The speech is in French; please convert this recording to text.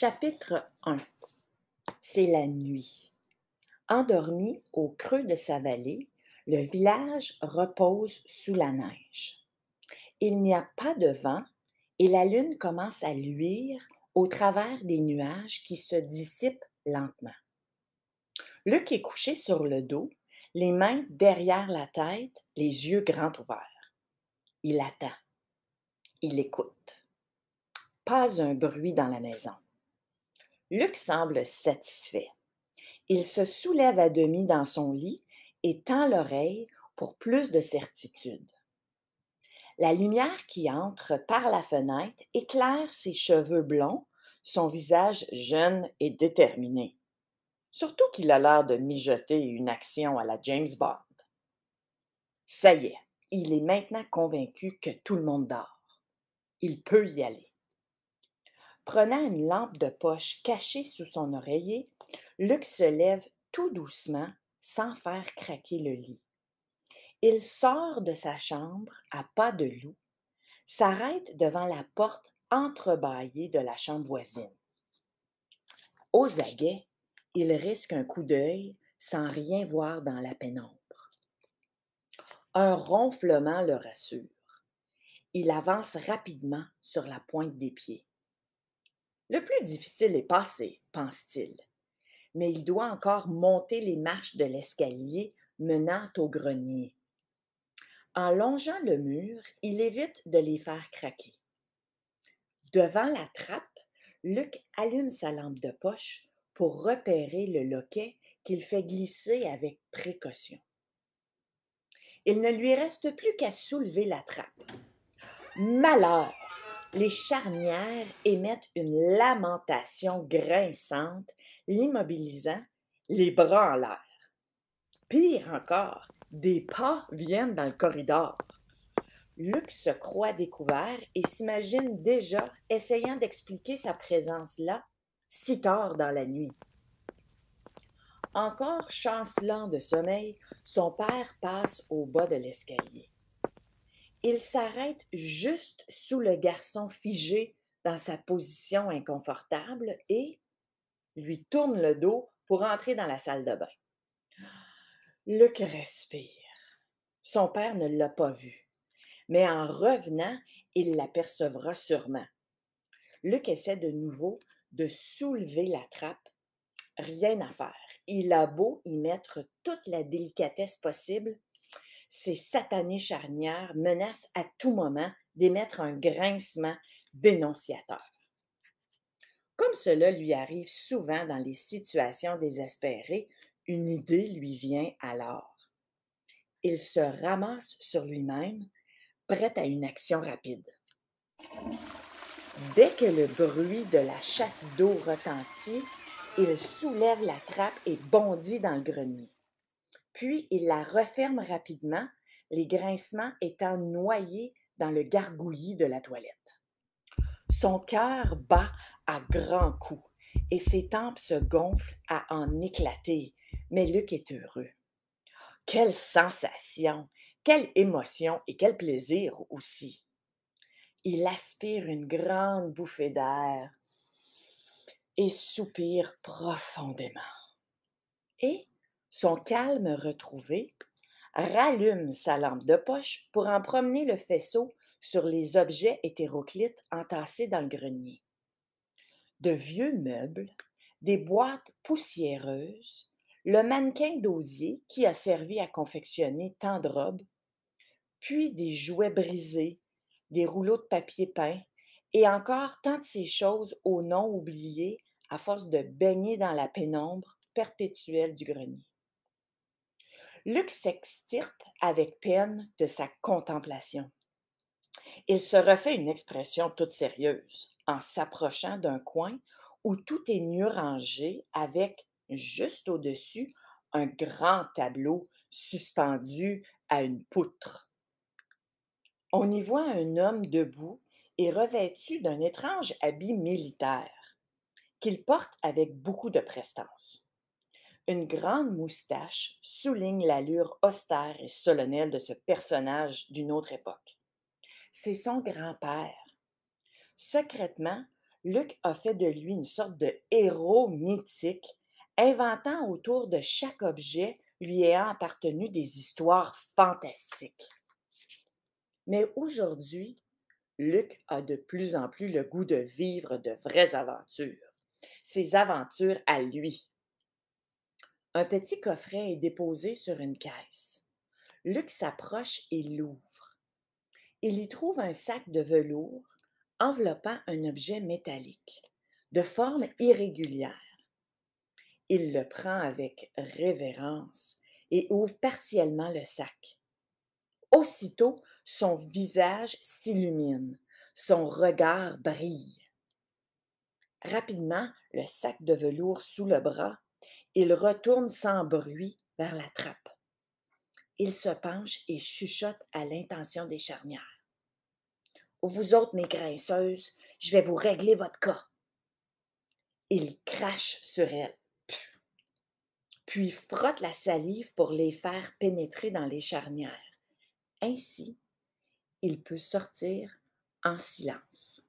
Chapitre 1. C'est la nuit. Endormi au creux de sa vallée, le village repose sous la neige. Il n'y a pas de vent et la lune commence à luire au travers des nuages qui se dissipent lentement. Luc est couché sur le dos, les mains derrière la tête, les yeux grands ouverts. Il attend. Il écoute. Pas un bruit dans la maison. Luc semble satisfait. Il se soulève à demi dans son lit et tend l'oreille pour plus de certitude. La lumière qui entre par la fenêtre éclaire ses cheveux blonds, son visage jeune et déterminé. Surtout qu'il a l'air de mijoter une action à la James Bond. Ça y est, il est maintenant convaincu que tout le monde dort. Il peut y aller. Prenant une lampe de poche cachée sous son oreiller, Luc se lève tout doucement sans faire craquer le lit. Il sort de sa chambre à pas de loup, s'arrête devant la porte entrebâillée de la chambre voisine. Aux aguets, il risque un coup d'œil sans rien voir dans la pénombre. Un ronflement le rassure. Il avance rapidement sur la pointe des pieds. Le plus difficile est passé, pense-t-il, mais il doit encore monter les marches de l'escalier menant au grenier. En longeant le mur, il évite de les faire craquer. Devant la trappe, Luc allume sa lampe de poche pour repérer le loquet qu'il fait glisser avec précaution. Il ne lui reste plus qu'à soulever la trappe. Malheur! Les charnières émettent une lamentation grinçante, l'immobilisant, les bras en l'air. Pire encore, des pas viennent dans le corridor. Luc se croit découvert et s'imagine déjà essayant d'expliquer sa présence là, si tard dans la nuit. Encore chancelant de sommeil, son père passe au bas de l'escalier. Il s'arrête juste sous le garçon figé dans sa position inconfortable et lui tourne le dos pour entrer dans la salle de bain. Luc respire. Son père ne l'a pas vu, mais en revenant, il l'apercevra sûrement. Luc essaie de nouveau de soulever la trappe. Rien à faire. Il a beau y mettre toute la délicatesse possible, ces satanées charnières menacent à tout moment d'émettre un grincement dénonciateur. Comme cela lui arrive souvent dans les situations désespérées, une idée lui vient alors. Il se ramasse sur lui-même, prêt à une action rapide. Dès que le bruit de la chasse d'eau retentit, il soulève la trappe et bondit dans le grenier. Puis il la referme rapidement, les grincements étant noyés dans le gargouillis de la toilette. Son cœur bat à grands coups et ses tempes se gonflent à en éclater, mais Luc est heureux. Quelle sensation, quelle émotion et quel plaisir aussi! Il aspire une grande bouffée d'air et soupire profondément. Et, son calme retrouvé, rallume sa lampe de poche pour en promener le faisceau sur les objets hétéroclites entassés dans le grenier. De vieux meubles, des boîtes poussiéreuses, le mannequin d'osier qui a servi à confectionner tant de robes, puis des jouets brisés, des rouleaux de papier peint et encore tant de ces choses au nom oublié à force de baigner dans la pénombre perpétuelle du grenier. Luc s'extirpe avec peine de sa contemplation. Il se refait une expression toute sérieuse en s'approchant d'un coin où tout est mieux rangé avec, juste au-dessus, un grand tableau suspendu à une poutre. On y voit un homme debout et revêtu d'un étrange habit militaire, qu'il porte avec beaucoup de prestance. Une grande moustache souligne l'allure austère et solennelle de ce personnage d'une autre époque. C'est son grand-père. Secrètement, Luc a fait de lui une sorte de héros mythique, inventant autour de chaque objet lui ayant appartenu des histoires fantastiques. Mais aujourd'hui, Luc a de plus en plus le goût de vivre de vraies aventures, ses aventures à lui. Un petit coffret est déposé sur une caisse. Luc s'approche et l'ouvre. Il y trouve un sac de velours enveloppant un objet métallique, de forme irrégulière. Il le prend avec révérence et ouvre partiellement le sac. Aussitôt, son visage s'illumine, son regard brille. Rapidement, le sac de velours sous le bras, il retourne sans bruit vers la trappe. Il se penche et chuchote à l'intention des charnières. Vous autres, mes graisseuses, je vais vous régler votre cas. Il crache sur elles, puis frotte la salive pour les faire pénétrer dans les charnières. Ainsi, il peut sortir en silence.